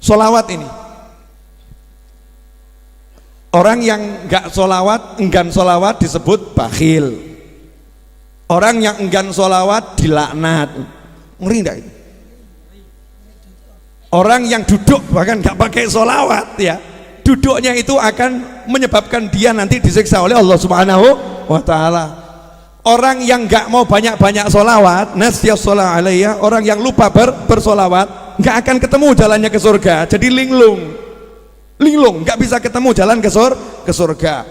Solawat ini, orang yang enggak solawat, enggan solawat disebut bakhil. Orang yang enggan solawat dilaknat. Ngeri enggak itu? Orang yang duduk bahkan enggak pakai solawat ya, duduknya itu akan menyebabkan dia nanti disiksa oleh Allah Subhanahu wa ta'ala. Orang yang enggak mau banyak-banyak solawat, nasyas sholat alaiya, orang yang lupa bersolawat, enggak akan ketemu jalannya ke surga. Jadi linglung, enggak bisa ketemu jalan ke surga.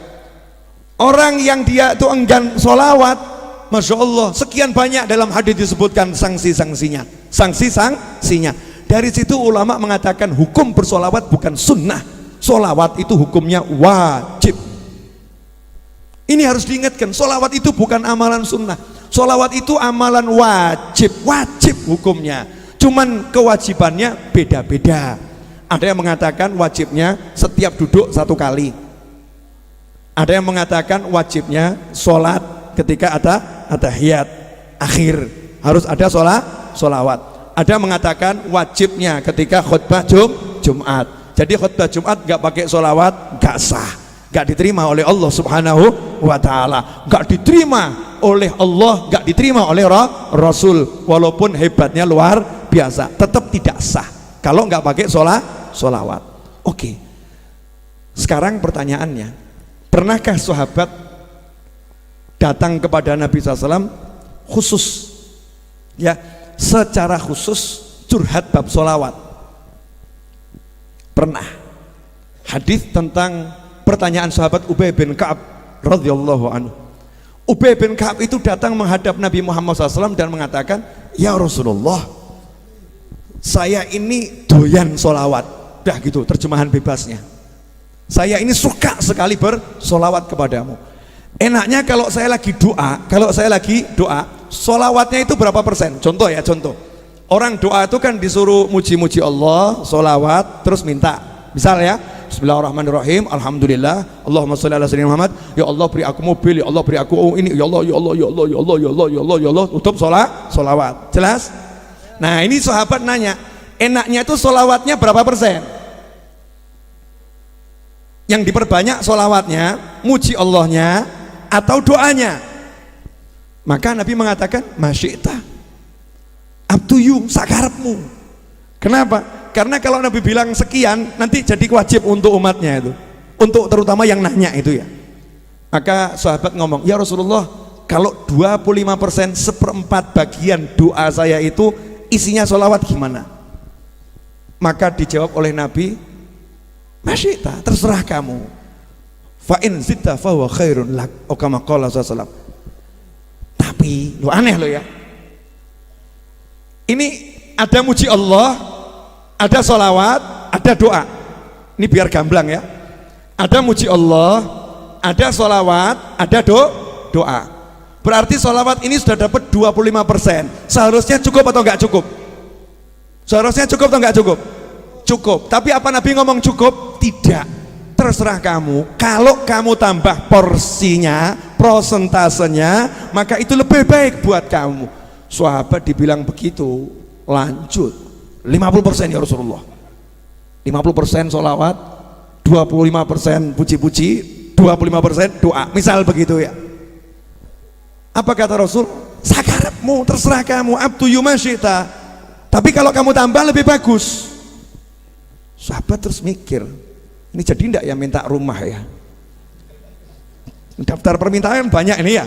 Orang yang dia itu enggan solawat, masya Allah, sekian banyak dalam hadis disebutkan sanksi-sanksinya. Dari situ ulama mengatakan hukum bersolawat bukan sunnah, solawat itu hukumnya wajib. Ini harus diingatkan, solawat itu bukan amalan sunnah, solawat itu amalan wajib hukumnya. Cuman kewajibannya beda-beda. Ada yang mengatakan wajibnya setiap duduk 1 kali. Ada yang mengatakan wajibnya sholat ketika ada tahiyat akhir harus ada solawat. Ada yang mengatakan wajibnya ketika khutbah Jumat. Jadi khutbah Jumat gak pakai solawat gak sah, gak diterima oleh Allah Subhanahu wa ta'ala, gak diterima oleh Allah, gak diterima oleh Rasul. Walaupun hebatnya luar biasa, tetap tidak sah kalau gak pakai solawat. Oke, sekarang pertanyaannya, pernahkah sahabat datang kepada Nabi SAW khusus ya, secara khusus curhat bab solawat? Pernah. Hadis tentang pertanyaan sahabat Ubay bin Ka'ab radhiyallahu anhu. Ubay bin Ka'ab itu datang menghadap Nabi Muhammad SAW dan mengatakan, ya Rasulullah, saya ini doyan solawat. Dah gitu terjemahan bebasnya, saya ini suka sekali bersolawat kepadamu. Enaknya kalau saya lagi doa, solawatnya itu berapa persen? Contoh, orang doa itu kan disuruh muji-muji Allah, solawat, terus minta. Misal ya, bismillahirrahmanirrahim, alhamdulillah, Allahumma sholli ala sayyidina Muhammad, ya Allah beri aku mobil, ya Allah beri aku ini, ya Allah, ya Allah, ya Allah, ya Allah, ya Allah, ya Allah, ya Allah, tutup solawat. Jelas? Nah ini sahabat nanya, enaknya itu solawatnya berapa persen? Yang diperbanyak solawatnya, muji Allahnya, atau doanya? Maka Nabi mengatakan, masyita, up to you, sakarepmu. Kenapa? Karena kalau Nabi bilang sekian, nanti jadi wajib untuk umatnya itu, untuk terutama yang nanya itu ya. Maka sahabat ngomong, ya Rasulullah, kalau 25% 1/4 bagian doa saya itu isinya sholawat gimana? Maka dijawab oleh Nabi, masyita, terserah kamu. Fa in zidta fa huwa khairun lak, atau kama qala sallallahu. Tapi lu aneh lo ya, ini ada muji Allah, ada sholawat, ada doa. Ini biar gamblang ya, ada muji Allah, ada sholawat, ada doa. Berarti sholawat ini sudah dapat 25%. Seharusnya cukup atau enggak cukup? Seharusnya cukup atau enggak cukup? Cukup. Tapi apa Nabi ngomong cukup? Tidak. Terserah kamu. Kalau kamu tambah porsinya, prosentasenya, maka itu lebih baik buat kamu. Sahabat dibilang begitu, lanjut 50% ya Rasulullah, 50% sholawat, 25% puji-puji, 25% doa, misal begitu ya. Apa kata Rasul? Sakarepmu, terserah kamu, abdu yumasyita. Tapi kalau kamu tambah lebih bagus. Sahabat terus mikir, ini jadi enggak ya minta rumah ya? Daftar permintaan banyak ini ya,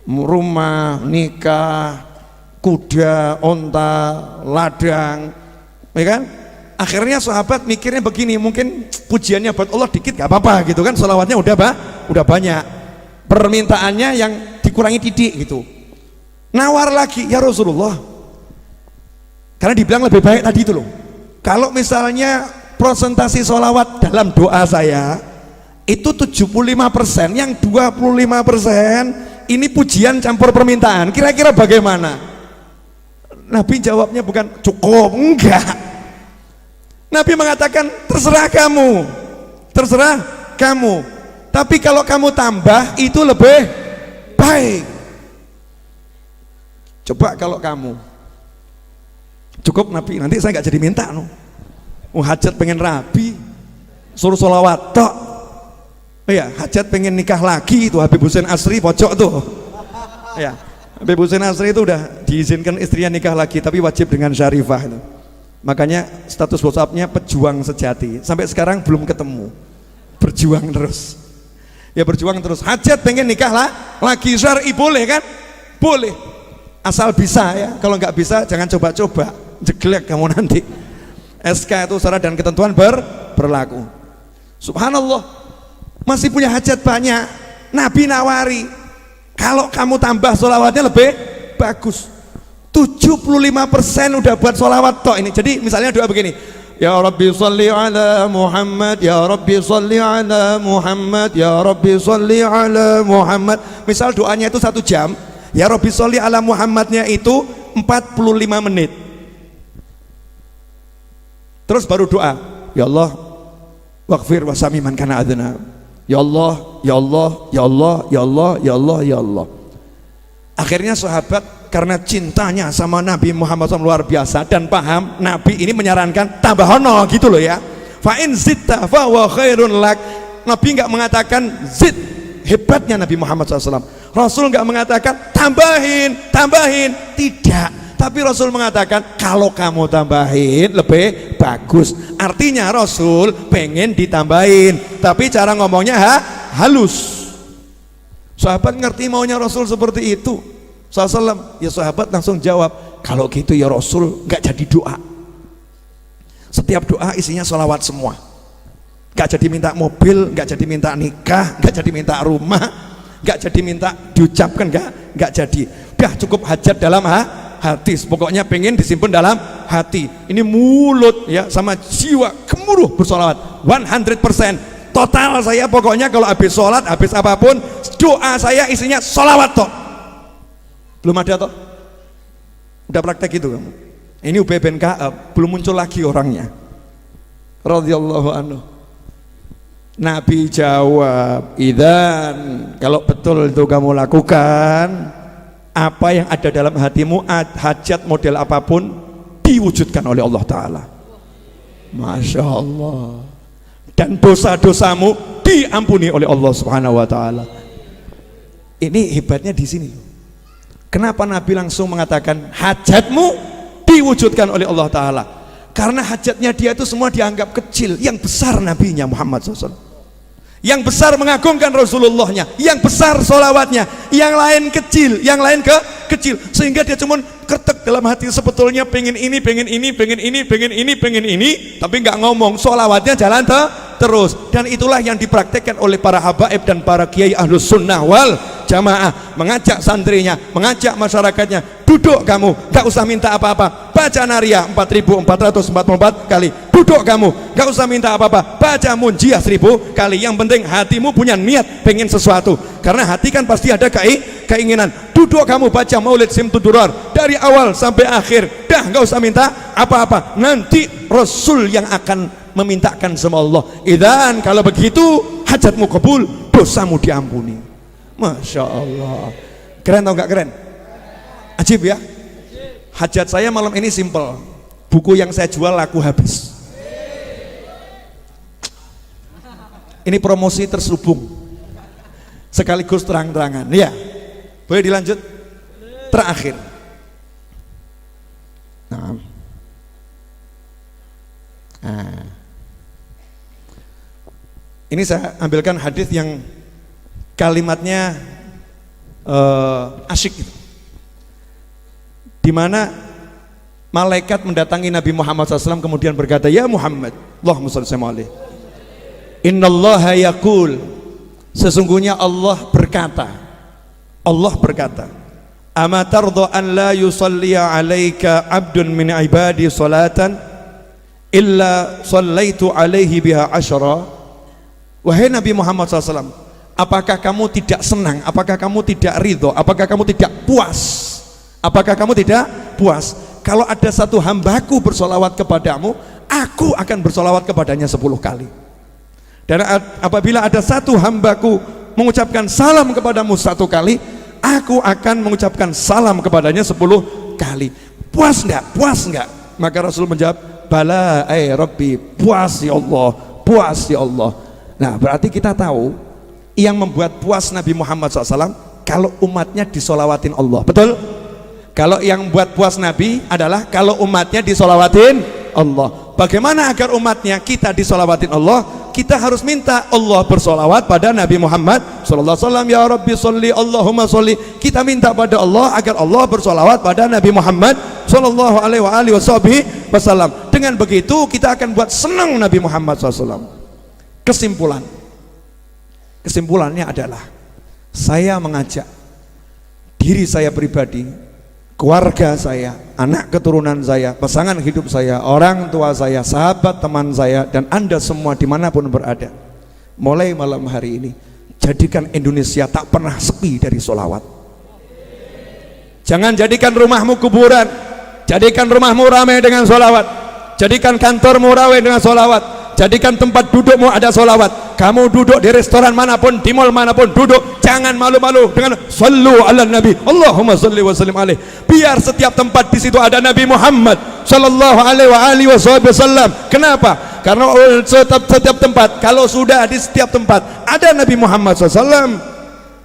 rumah, nikah, kuda, onta, ladang, ya kan? Akhirnya sahabat mikirnya begini, mungkin pujiannya buat Allah dikit gak apa-apa gitu kan, sholawatnya udah banyak, permintaannya yang dikurangi titik gitu. Nawar lagi, ya Rasulullah, karena dibilang lebih baik tadi itu loh, kalau misalnya prosentasi sholawat dalam doa saya itu 75%, yang 25% ini pujian campur permintaan, kira-kira bagaimana? Nabi jawabnya bukan cukup, enggak. Nabi mengatakan terserah kamu, tapi kalau kamu tambah itu lebih baik. Coba kalau kamu cukup Nabi, nanti saya nggak jadi minta no. Hajat pengen rabi, suruh sholawat tok. Ya, hajat pengen nikah lagi itu Habib Hussein Asri pojok tuh. Ya, Habib Hussein Asri itu udah diizinkan istrinya nikah lagi, tapi wajib dengan syarifah itu. Makanya status WhatsApp-nya pejuang sejati. Sampai sekarang belum ketemu. Berjuang terus. Ya berjuang terus. Hajat pengen nikah lagi, syar'i boleh kan? Boleh. Asal bisa ya. Kalau nggak bisa jangan coba-coba. Jeglek kamu nanti. SK itu syarat dan ketentuan berlaku. Subhanallah. Masih punya hajat banyak. Nabi nawari, kalau kamu tambah sholawatnya lebih bagus. 75% udah buat sholawat tok ini. Jadi misalnya doa begini, ya Rabbi sholli ala Muhammad, ya Rabbi sholli ala Muhammad, ya Rabbi sholli ala Muhammad. Misal doanya itu 1 jam, ya Rabbi sholli ala Muhammadnya itu 45 menit. Terus baru doa, ya Allah waghfir wasami man kana adna. Ya Allah, ya Allah, ya Allah, ya Allah, ya Allah, ya Allah. Akhirnya sahabat karena cintanya sama Nabi Muhammad SAW luar biasa dan paham Nabi ini menyarankan tambahono gitu loh ya. Fa in zitta fa huwa khairun lak. Nabi enggak mengatakan zid, hebatnya Nabi Muhammad SAW. Rasul enggak mengatakan tambahin, tidak. Tapi Rasul mengatakan kalau kamu tambahin lebih bagus. Artinya Rasul pengen ditambahin, tapi cara ngomongnya halus. Sahabat ngerti maunya Rasul seperti itu. SAW, ya sahabat langsung jawab, kalau gitu ya Rasul nggak jadi doa. Setiap doa isinya sholawat semua. Nggak jadi minta mobil, nggak jadi minta nikah, nggak jadi minta rumah, nggak jadi minta diucapkan, nggak jadi. Udah cukup hajat dalam hati, pokoknya pengen disimpan dalam hati. Ini mulut ya sama jiwa gemuruh bersolawat 100%. Total saya pokoknya kalau habis sholat, habis apapun doa saya isinya sholawat toh. Belum ada toh? Udah praktek itu kamu. Ini Ubay bin Ka'ab belum muncul lagi orangnya. Radhiyallahu anhu. Nabi jawab, idzan kalau betul itu kamu lakukan, apa yang ada dalam hatimu, hajat model apapun diwujudkan oleh Allah Ta'ala. Masya Allah. Dan dosa-dosamu diampuni oleh Allah Subhanahu Wa Ta'ala. Ini hebatnya di sini. Kenapa Nabi langsung mengatakan hajatmu diwujudkan oleh Allah Ta'ala? Karena hajatnya dia itu semua dianggap kecil. Yang besar nabinya Muhammad SAW, yang besar mengagungkan Rasulullahnya, yang besar solawatnya, yang lain kecil, yang lain kecil, sehingga dia cuma ketek dalam hati sebetulnya pengen ini, pengen ini, pengen ini, pengen ini, pengen ini, tapi nggak ngomong, solawatnya jalan terus. Dan itulah yang dipraktekkan oleh para habaib dan para kiai ahlus sunnah wal jamaah, mengajak santrinya, mengajak masyarakatnya, duduk kamu, gak usah minta apa-apa, baca Nariyah 4444 kali, duduk kamu, gak usah minta apa-apa, baca Munjiah 1000 kali, yang penting hatimu punya niat pengen sesuatu, karena hati kan pasti ada keinginan. Duduk kamu baca Maulid Simtudurar dari awal sampai akhir, dah gak usah minta apa-apa, nanti Rasul yang akan memintakan sama Allah. Idzan kalau begitu hajatmu kabul, dosamu diampuni. Masya Allah. Keren atau enggak keren? Ajib ya. Hajat saya malam ini simple. Buku yang saya jual laku habis. Ini promosi terselubung sekaligus terang-terangan ya. Boleh dilanjut? Terakhir ini saya ambilkan hadis yang kalimatnya asyik gitu, dimana malaikat mendatangi Nabi Muhammad SAW kemudian berkata, ya Muhammad, Allahumma shalli alaihi, innallaha yaqul, sesungguhnya Allah berkata, ama tarda an la yusalli alaika abdun min ibadi salatan illa sallaitu alaihi biha asyara. Wahai Nabi Muhammad SAW, apakah kamu tidak senang, apakah kamu tidak ridho, apakah kamu tidak puas, apakah kamu tidak puas kalau ada satu hambaku bersolawat kepadamu, aku akan bersolawat kepadanya 10 kali. Dan apabila ada satu hambaku mengucapkan salam kepadamu 1 kali, aku akan mengucapkan salam kepadanya 10 kali. Puas enggak? Puas enggak? Maka Rasul menjawab, bala Rabbi, puas ya Allah, puas ya Allah. Nah berarti kita tahu yang membuat puas Nabi Muhammad SAW kalau umatnya disolawatin Allah, betul? Kalau yang buat puas Nabi adalah kalau umatnya disolawatin Allah. Bagaimana agar umatnya kita disolawatin Allah? Kita harus minta Allah bersolawat pada Nabi Muhammad SAW. Ya Rabbi sholli Allahumma sholli. Kita minta pada Allah agar Allah bersolawat pada Nabi Muhammad SAW. Dengan begitu kita akan buat senang Nabi Muhammad SAW. Kesimpulannya adalah saya mengajak diri saya pribadi, keluarga saya, anak keturunan saya, pasangan hidup saya, orang tua saya, sahabat teman saya, dan Anda semua dimanapun berada, mulai malam hari ini jadikan Indonesia tak pernah sepi dari sholawat. Jangan jadikan rumahmu kuburan, jadikan rumahmu ramai dengan sholawat, jadikan kantormu ramai dengan sholawat, jadikan tempat dudukmu ada sholawat. Kamu duduk di restoran manapun, di mal manapun duduk, jangan malu-malu dengan sallu ala nabi, Allahumma salli wa sallim alaih. Biar setiap tempat di situ ada Nabi Muhammad sallallahu alaihi wasallam. Kenapa? Karena setiap tempat, kalau sudah di setiap tempat ada Nabi Muhammad SAW,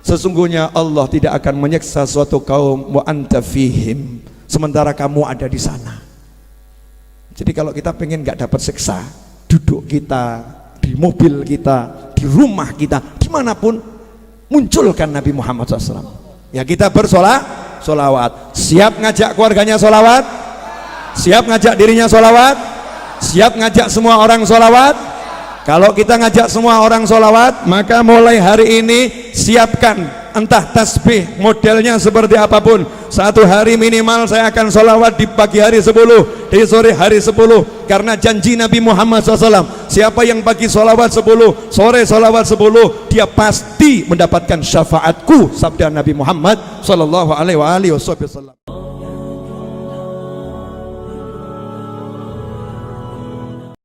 sesungguhnya Allah tidak akan menyiksa suatu kaum wa anta fihim, sementara kamu ada di sana. Jadi kalau kita pengen nggak dapat siksa, duduk kita, di mobil kita, di rumah kita, dimanapun, munculkan Nabi Muhammad SAW. Ya kita bersolawat. Siap ngajak keluarganya solawat, siap ngajak dirinya solawat, siap ngajak semua orang solawat. Kalau kita ngajak semua orang solawat, maka mulai hari ini siapkan entah tasbih modelnya seperti apapun. Satu hari minimal saya akan solawat di pagi hari 10, di sore hari 10, karena janji Nabi Muhammad SAW, siapa yang pagi solawat 10, sore solawat 10, dia pasti mendapatkan syafaatku, sabda Nabi Muhammad SAW.